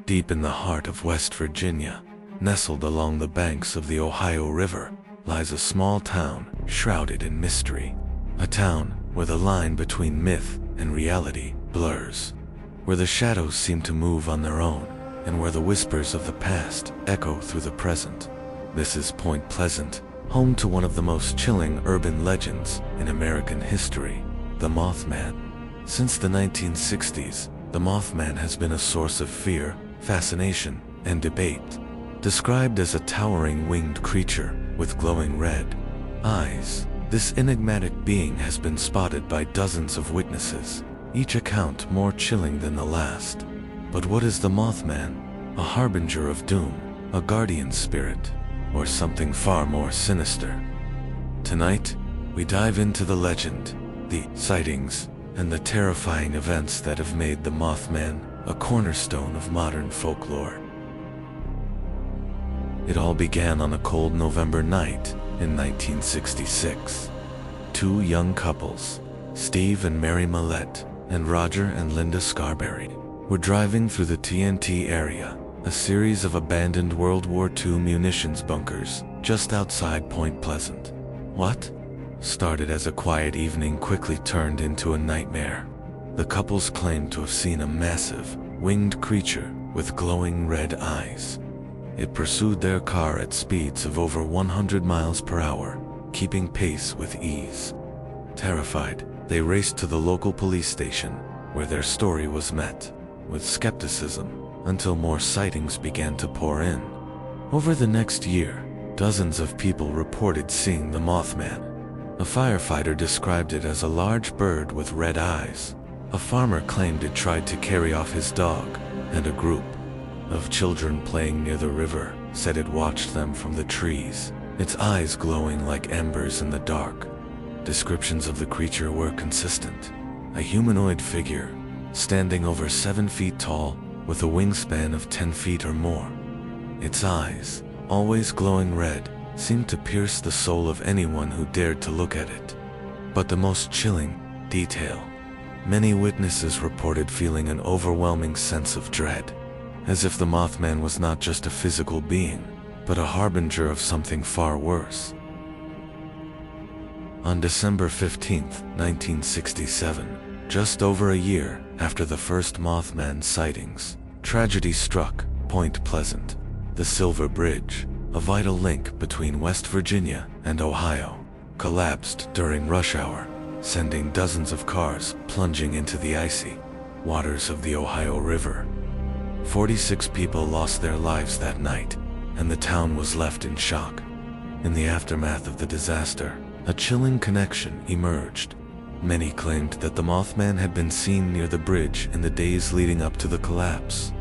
Deep in the heart of West Virginia, nestled along the banks of the Ohio River, lies a small town shrouded in mystery. A town where the line between myth and reality blurs, where the shadows seem to move on their own, and where the whispers of the past echo through the present. This is Point Pleasant, home to one of the most chilling urban legends in American history, the Mothman. Since the 1960s, the Mothman has been a source of fear, fascination, and debate. Described as a towering winged creature with glowing red eyes, this enigmatic being has been spotted by dozens of witnesses, each account more chilling than the last. But what is the Mothman? A harbinger of doom, a guardian spirit, or something far more sinister? Tonight, we dive into the legend, the sightings, and the terrifying events that have made the Mothman a cornerstone of modern folklore. It all began on a cold November night in 1966. Two young couples, Steve and Mary Millette, and Roger and Linda Scarberry, were driving through the TNT area, a series of abandoned World War II munitions bunkers just outside Point Pleasant. What started as a quiet evening quickly turned into a nightmare. The couples claimed to have seen a massive, winged creature with glowing red eyes. It pursued their car at speeds of over 100 miles per hour, keeping pace with ease. Terrified, they raced to the local police station, where their story was met with skepticism until more sightings began to pour in. Over the next year, dozens of people reported seeing the Mothman. A firefighter described it as a large bird with red eyes. A farmer claimed it tried to carry off his dog, and a group of children playing near the river said it watched them from the trees, its eyes glowing like embers in the dark. Descriptions of the creature were consistent. A humanoid figure, standing over 7 feet tall, with a wingspan of 10 feet or more. Its eyes, always glowing red, seemed to pierce the soul of anyone who dared to look at it. But the most chilling detail: many witnesses reported feeling an overwhelming sense of dread, as if the Mothman was not just a physical being, but a harbinger of something far worse. On December 15, 1967, just over a year after the first Mothman sightings, tragedy struck Point Pleasant. The Silver Bridge, a vital link between West Virginia and Ohio, collapsed during rush hour, sending dozens of cars plunging into the icy waters of the Ohio River. 46 people lost their lives that night, and the town was left in shock. In the aftermath of the disaster, a chilling connection emerged. Many claimed that the Mothman had been seen near the bridge in the days leading up to the collapse.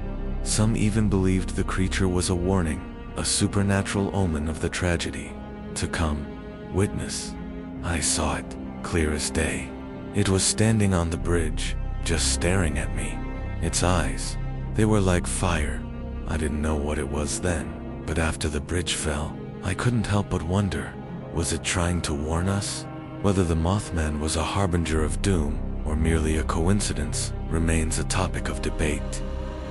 Some even believed the creature was a warning, a supernatural omen of the tragedy to come. Witness: I saw it, clear as day. It was standing on the bridge, just staring at me. Its eyes, they were like fire. I didn't know what it was then, but after the bridge fell, I couldn't help but wonder, was it trying to warn us? Whether the Mothman was a harbinger of doom or merely a coincidence remains a topic of debate.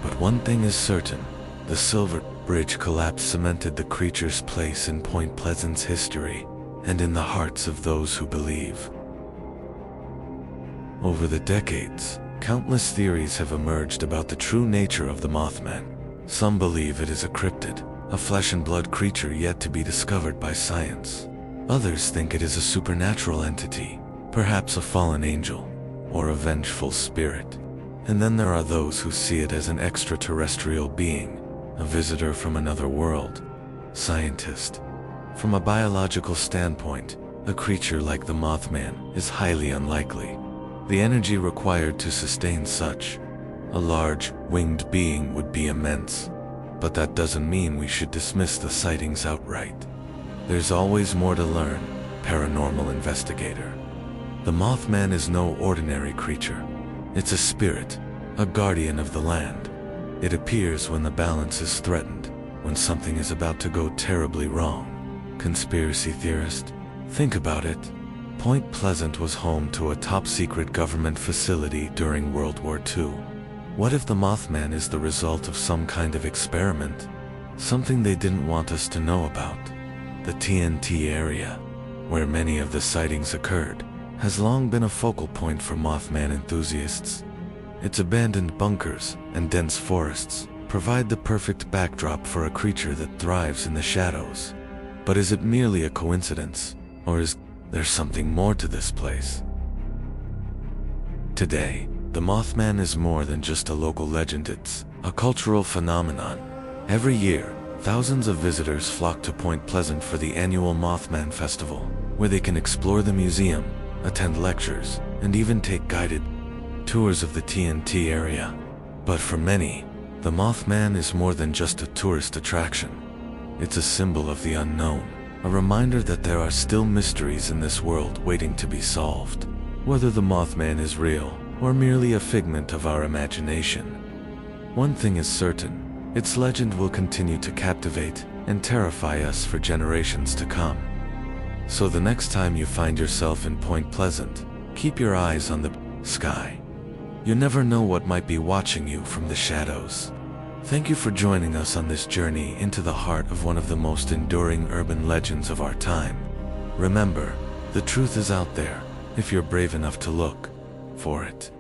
But one thing is certain: the Silver Bridge collapse cemented the creature's place in Point Pleasant's history and in the hearts of those who believe. Over the decades, countless theories have emerged about the true nature of the Mothman. Some believe it is a cryptid, a flesh and blood creature yet to be discovered by science. Others think it is a supernatural entity, perhaps a fallen angel, or a vengeful spirit. And then there are those who see it as an extraterrestrial being, a visitor from another world. Scientists: from a biological standpoint, a creature like the Mothman is highly unlikely. The energy required to sustain such a large, winged being would be immense. But that doesn't mean we should dismiss the sightings outright. There's always more to learn. Paranormal investigator: the Mothman is no ordinary creature. It's a spirit, a guardian of the land. It appears when the balance is threatened, when something is about to go terribly wrong. Conspiracy theorist: think about it. Point Pleasant was home to a top-secret government facility during World War II. What if the Mothman is the result of some kind of experiment? Something they didn't want us to know about. The TNT area, where many of the sightings occurred, has long been a focal point for Mothman enthusiasts. Its abandoned bunkers and dense forests provide the perfect backdrop for a creature that thrives in the shadows. But is it merely a coincidence, or is there something more to this place? Today, the Mothman is more than just a local legend, it's a cultural phenomenon. Every year, thousands of visitors flock to Point Pleasant for the annual Mothman Festival, where they can explore the museum, attend lectures, and even take guided tours of the TNT area. But for many, the Mothman is more than just a tourist attraction. It's a symbol of the unknown, a reminder that there are still mysteries in this world waiting to be solved. Whether the Mothman is real or merely a figment of our imagination, one thing is certain: its legend will continue to captivate and terrify us for generations to come. So the next time you find yourself in Point Pleasant, keep your eyes on the sky. You never know what might be watching you from the shadows. Thank you for joining us on this journey into the heart of one of the most enduring urban legends of our time. Remember, the truth is out there, if you're brave enough to look for it.